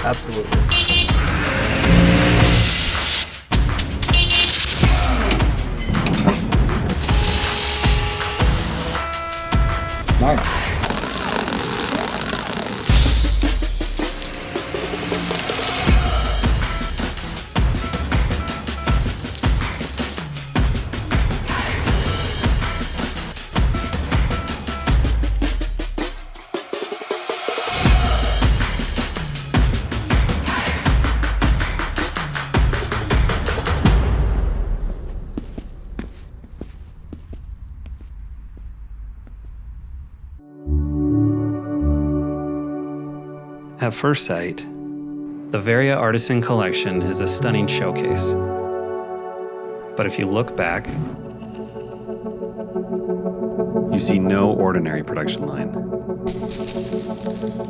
Absolutely. Nice. At first sight, the Varia Artisan Collection is a stunning showcase. But if you look back, you see no ordinary production line.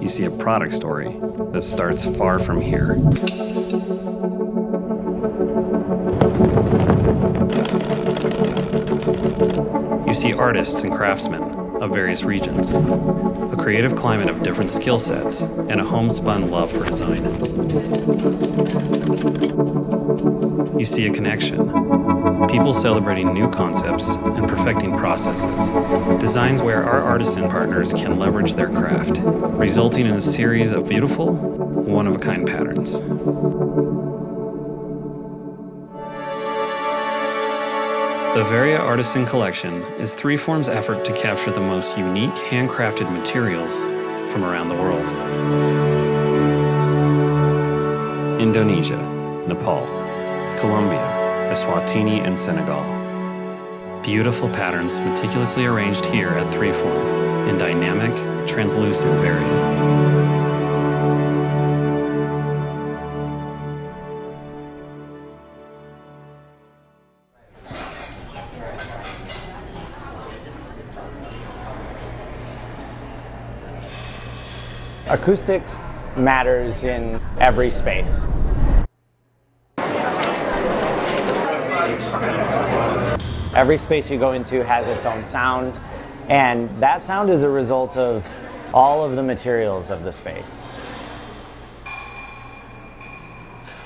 You see a product story that starts far from here. You see artists and craftsmen of various regions, a creative climate of different skill sets, and a homespun love for design. You see a connection, people celebrating new concepts and perfecting processes, designs where our artisan partners can leverage their craft, resulting in a series of beautiful, one-of-a-kind patterns. The Varia Artisan Collection is 3Form's effort to capture the most unique handcrafted materials from around the world. Indonesia, Nepal, Colombia, Eswatini, and Senegal. Beautiful patterns meticulously arranged here at 3Form in dynamic, translucent Varia. Acoustics matters in every space. Every space you go into has its own sound, and that sound is a result of all of the materials of the space.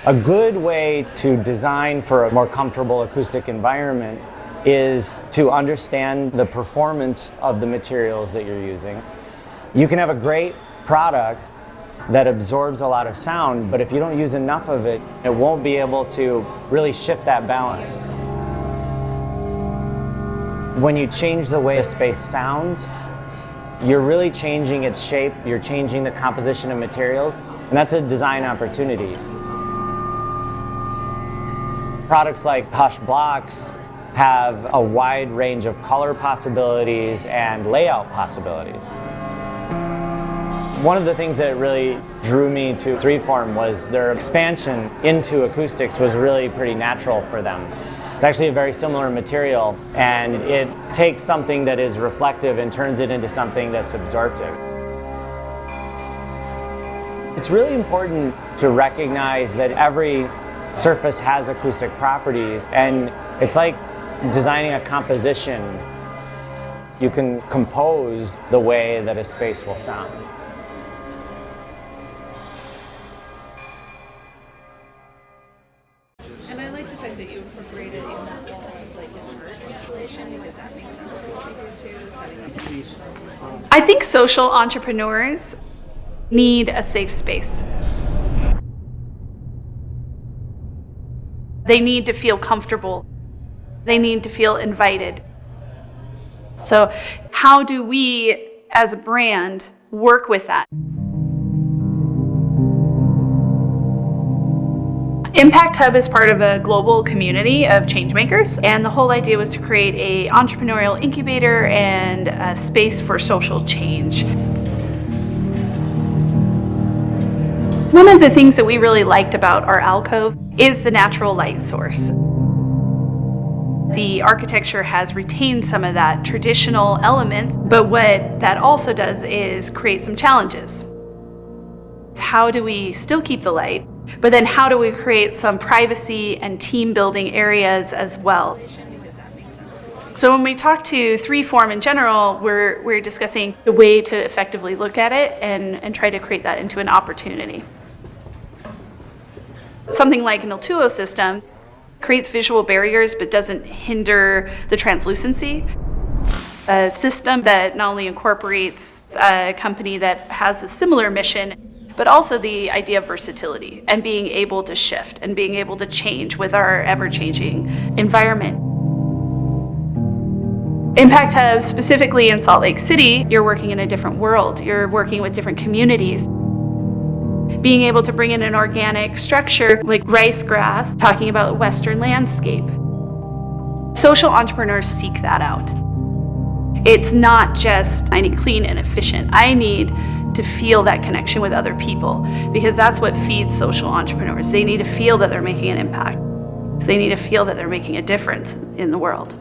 A good way to design for a more comfortable acoustic environment is to understand the performance of the materials that you're using. You can have a great product that absorbs a lot of sound, but if you don't use enough of it, it won't be able to really shift that balance. When you change the way a space sounds, you're really changing its shape, you're changing the composition of materials, and that's a design opportunity. Products like Hush Blocks have a wide range of color possibilities and layout possibilities. One of the things that really drew me to 3Form was their expansion into acoustics was really pretty natural for them. It's actually a very similar material, and it takes something that is reflective and turns it into something that's absorptive. It's really important to recognize that every surface has acoustic properties, and it's like designing a composition. You can compose the way that a space will sound. And I like the fact that you incorporated in that wall as like an art installation. Does that make sense for what you do too? I think social entrepreneurs need a safe space. They need to feel comfortable. They need to feel invited. So how do we, as a brand, work with that? Impact Hub is part of a global community of changemakers, and the whole idea was to create an entrepreneurial incubator and a space for social change. One of the things that we really liked about our alcove is the natural light source. The architecture has retained some of that traditional elements, but what that also does is create some challenges. How do we still keep the light, but then how do we create some privacy and team building areas as well? So when we talk to 3Form in general, we're discussing the way to effectively look at it and try to create that into an opportunity. Something like an Il-Tuo system creates visual barriers but doesn't hinder the translucency. A system that not only incorporates a company that has a similar mission, but also the idea of versatility and being able to shift and being able to change with our ever-changing environment. Impact Hub, specifically in Salt Lake City, you're working in a different world. You're working with different communities. Being able to bring in an organic structure like rice grass, talking about Western landscape. Social entrepreneurs seek that out. It's not just, I need clean and efficient. I need to feel that connection with other people, because that's what feeds social entrepreneurs. They need to feel that they're making an impact. They need to feel that they're making a difference in the world.